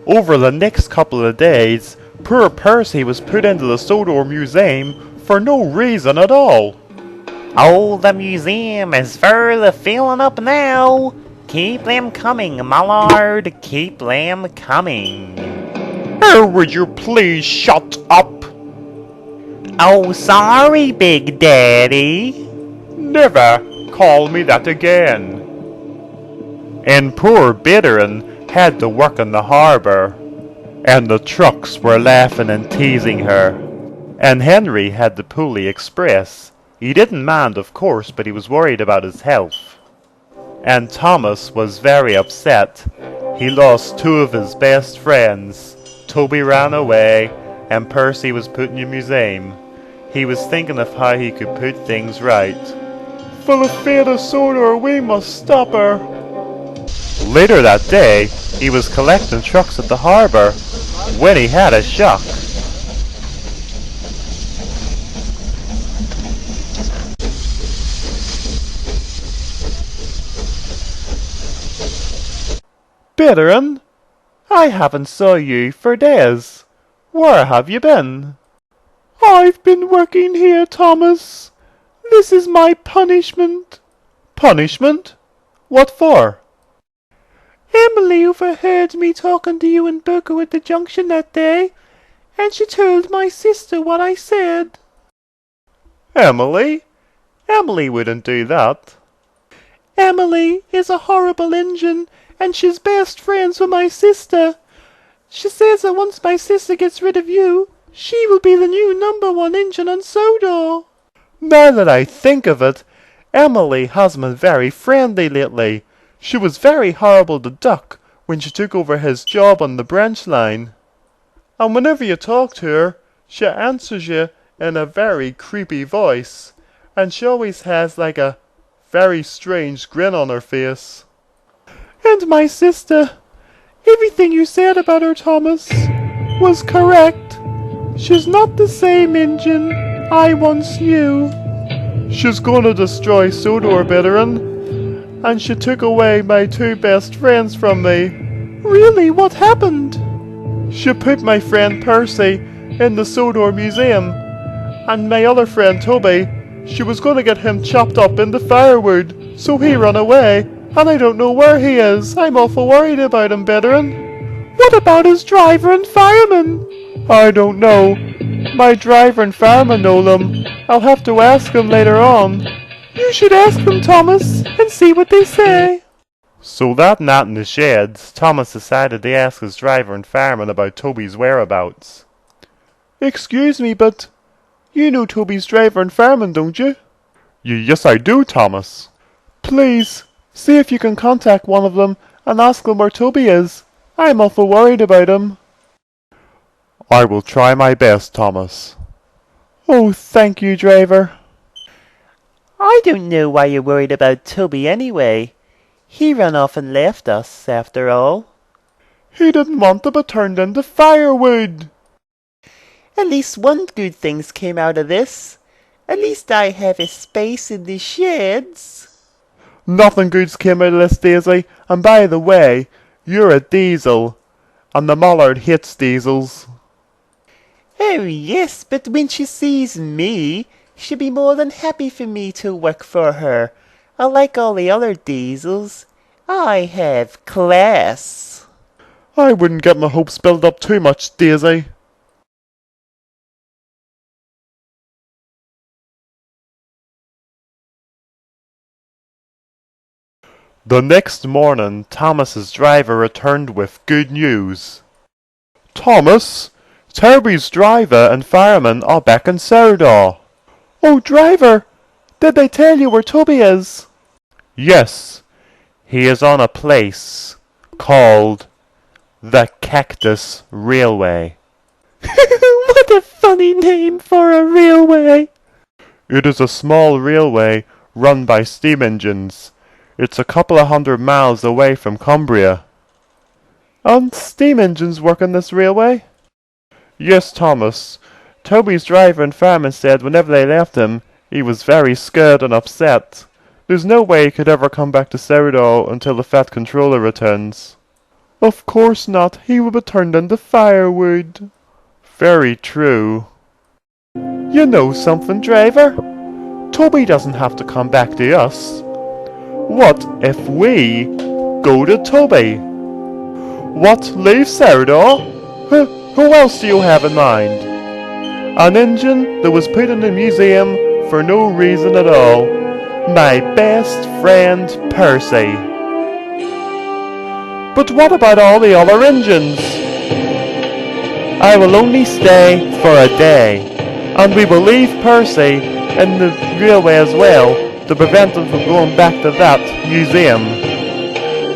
Over the next couple of days, poor Percy was put into the Sodor Museum for no reason at all. Oh, the museum is fairly filling up now. Keep them coming, my lord, keep them coming. Oh, would you please shut up? Oh, sorry, Big Daddy. Never call me that again. And poor Bitan had to work in the harbour, and the trucks were laughing and teasing her. And Henry had to pull the express. He didn't mind, of course, but he was worried about his health. And Thomas was very upset. He lost two of his best friends. Toby ran away, and Percy was put in a museum. He was thinking of how he could put things right. For the fate of Sodor, we must stop her. Later that day, he was collecting trucks at the harbour when he had a shock. Bitan, I haven't saw you for days. Where have you been? I've been working here, Thomas. This is my punishment. Punishment? What for? Emily overheard me talking to you and Boco at the junction that day, and she told my sister what I said. Emily? Emily wouldn't do that. Emily is a horrible engine, and she's best friends with my sister. She says that once my sister gets rid of you, she will be the new #1 engine on Sodor. Now that I think of it, Emily has been very friendly lately. She was very horrible to Duck when she took over his job on the branch line. And whenever you talk to her, she answers you in a very creepy voice, and she always has like a very strange grin on her face. And my sister, everything you said about her, Thomas, was correct. She's not the same engine I once knew. She's gonna destroy Sodor, Bitan, and she took away my two best friends from me. Really, what happened? She put my friend Percy in the Sodor Museum, and my other friend Toby, she was gonna get him chopped up into firewood, so he ran away. And I don't know where he is. I'm awful worried about him, Bitan. What about his driver and fireman? I don't know. My driver and fireman know them. I'll have to ask them later on. You should ask them, Thomas, and see what they say. So that night in the sheds, Thomas decided to ask his driver and fireman about Toby's whereabouts. Excuse me, but you know Toby's driver and fireman, don't you? Yes, I do, Thomas. Please, see if you can contact one of them and ask them where Toby is. I'm awful worried about him. I will try my best, Thomas. Oh, thank you, driver. I don't know why you're worried about Toby anyway. He ran off and left us, after all. He didn't want to be turned into firewood. At least one good thing's came out of this. At least I have a space in the sheds. Nothing good's came out of this, Daisy. And by the way, you're a diesel, and the Mallard hates diesels. Oh yes, but when she sees me, she'll be more than happy for me to work for her. Unlike all the other diesels, I have class. I wouldn't get my hopes built up too much, Daisy. The next morning, Thomas's driver returned with good news. Thomas, Toby's driver and fireman are back in Sodor. Oh, driver, did they tell you where Toby is? Yes, he is on a place called the Cactus Railway. What a funny name for a railway. It is a small railway run by steam engines. It's a couple of 100 miles away from Cumbria. And steam engines work on this railway? Yes, Thomas. Toby's driver and fireman said whenever they left him, he was very scared and upset. There's no way he could ever come back to Sodor until the Fat Controller returns. Of course not. He will be turned into firewood. Very true. You know something, driver? Toby doesn't have to come back to us. What if we go to Toby? What, leave Sodor? Who else do you have in mind? An engine that was put in the museum for no reason at all. My best friend, Percy. But what about all the other engines? I will only stay for a day, and we will leave Percy in the railway as well, to prevent him from going back to that museum.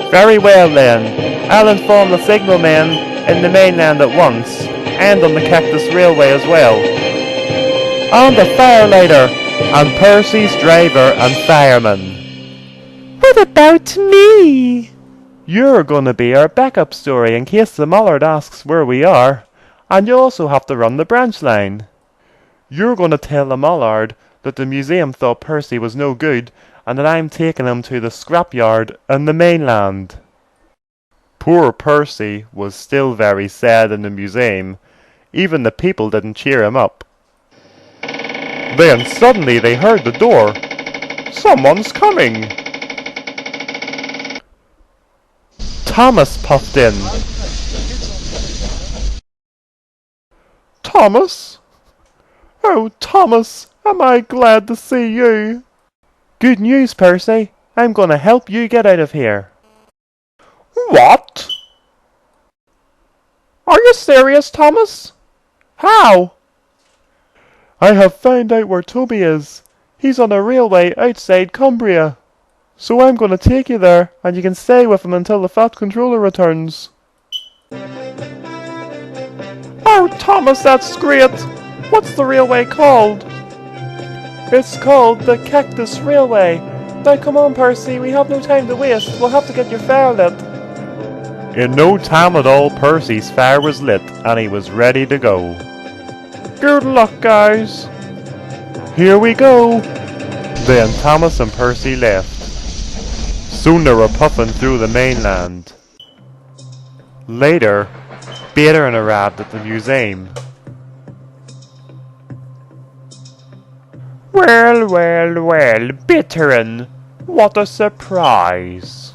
Very well then, I'll inform the signalmen in the mainland at once, and on the Cactus Railway as well. And the firelighter, and Percy's driver and fireman. What about me? You're gonna be our backup story in case the Mallard asks where we are, and you also have to run the branch line. You're gonna tell the Mallard that the museum thought Percy was no good, and that I'm taking him to the scrapyard in the mainland. Poor Percy was still very sad in the museum. Even the people didn't cheer him up. Then suddenly they heard the door. Someone's coming. Thomas puffed in. Thomas? Oh, Thomas, am I glad to see you. Good news, Percy. I'm going to help you get out of here. What? Are you serious, Thomas? How? I have found out where Toby is. He's on a railway outside Cumbria. So I'm going to take you there, and you can stay with him until the Fat Controller returns. Oh, Thomas, that's great! What's the railway called? It's called the Cactus Railway. Now come on, Percy, we have no time to waste. We'll have to get your fire lit. In no time at all, Percy's fire was lit, and he was ready to go. Good luck, guys. Here we go. Then Thomas and Percy left. Soon they were puffing through the mainland. Later, Bitan arrived at the museum. Well, Bitan, what a surprise.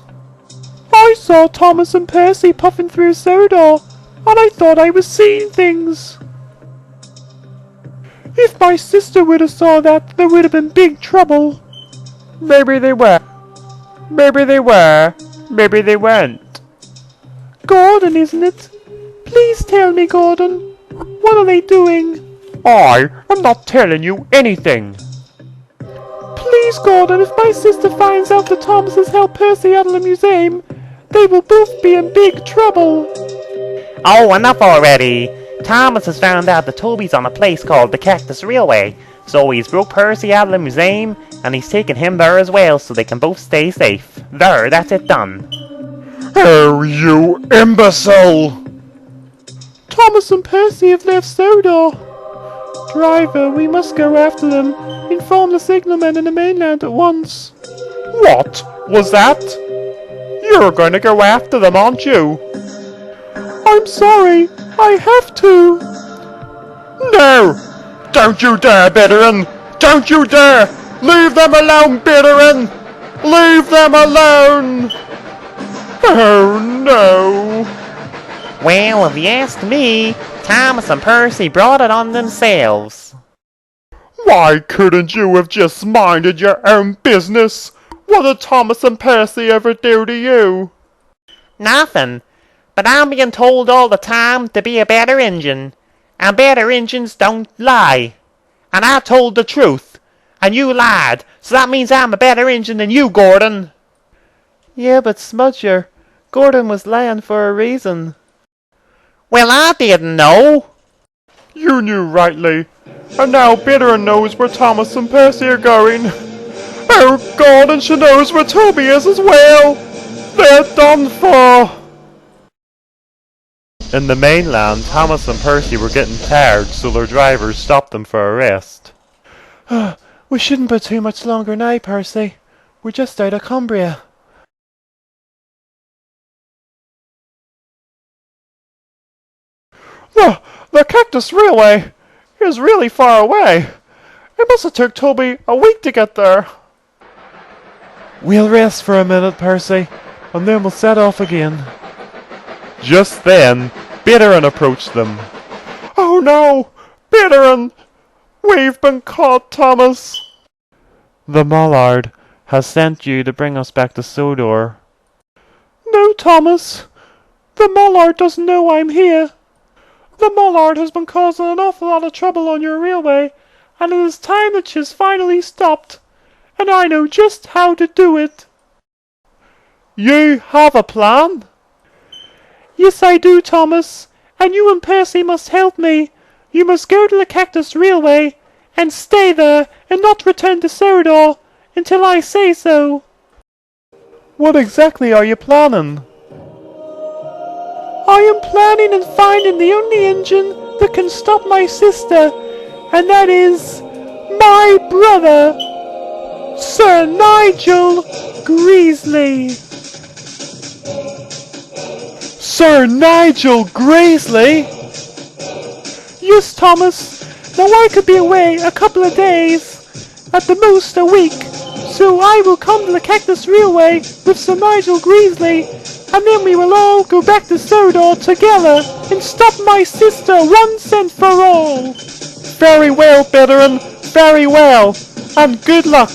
I saw Thomas and Percy puffing through Sodor, and I thought I was seeing things. If my sister would have saw that, there would have been big trouble. Maybe they were. Maybe they were. Maybe they weren't. Gordon, isn't it? Please tell me, Gordon. What are they doing? I am not telling you anything. Please, Gordon, if my sister finds out that Thomas has helped Percy out of the museum, they will both be in big trouble. Oh, enough already. Thomas has found out that Toby's on a place called the Cactus Railway, so he's broke Percy out of the museum, and he's taken him there as well, so they can both stay safe. There, that's it done. Oh, you imbecile! Thomas and Percy have left Sodor. Driver, we must go after them. Inform the signalmen in the mainland at once. What was that? You're going to go after them, aren't you? I'm sorry, I have to. No! Don't you dare, Bitan! Don't you dare! Leave them alone, Bitan! Leave them alone! Oh no! Well, if you ask me, Thomas and Percy brought it on themselves. Why couldn't you have just minded your own business? What did Thomas and Percy ever do to you? Nothing. But I'm being told all the time to be a better engine. And better engines don't lie. And I told the truth. And you lied. So that means I'm a better engine than you, Gordon. Yeah, but Smudger, Gordon was lying for a reason. Well, I didn't know. You knew rightly. And now Bitan knows where Thomas and Percy are going. Oh God, and she knows where Toby is as well. They're done for. In the mainland, Thomas and Percy were getting tired, so their drivers stopped them for a rest. We shouldn't be too much longer now, Percy. We're just out of Cumbria. The Cactus Railway is really far away. It must have took Toby a week to get there. We'll rest for a minute, Percy, and then we'll set off again. Just then, Bitan approached them. Oh no! Bitan! We've been caught, Thomas! The Mallard has sent you to bring us back to Sodor. No, Thomas. The Mallard doesn't know I'm here. The Mallard has been causing an awful lot of trouble on your railway, and it is time that she's finally stopped. And I know just how to do it. You have a plan? Yes, I do, Thomas. And you and Percy must help me. You must go to the Cactus Railway and stay there and not return to Sodor until I say so. What exactly are you planning? I am planning on finding the only engine that can stop my sister, and that is my brother, Sir Nigel Greasley. Sir Nigel Greasley? Yes, Thomas. Now I could be away a couple of days, at the most a week, so I will come to the Cactus Railway with Sir Nigel Greasley, and then we will all go back to Sodor together and stop my sister once and for all. Very well, Bitan, very well, and good luck.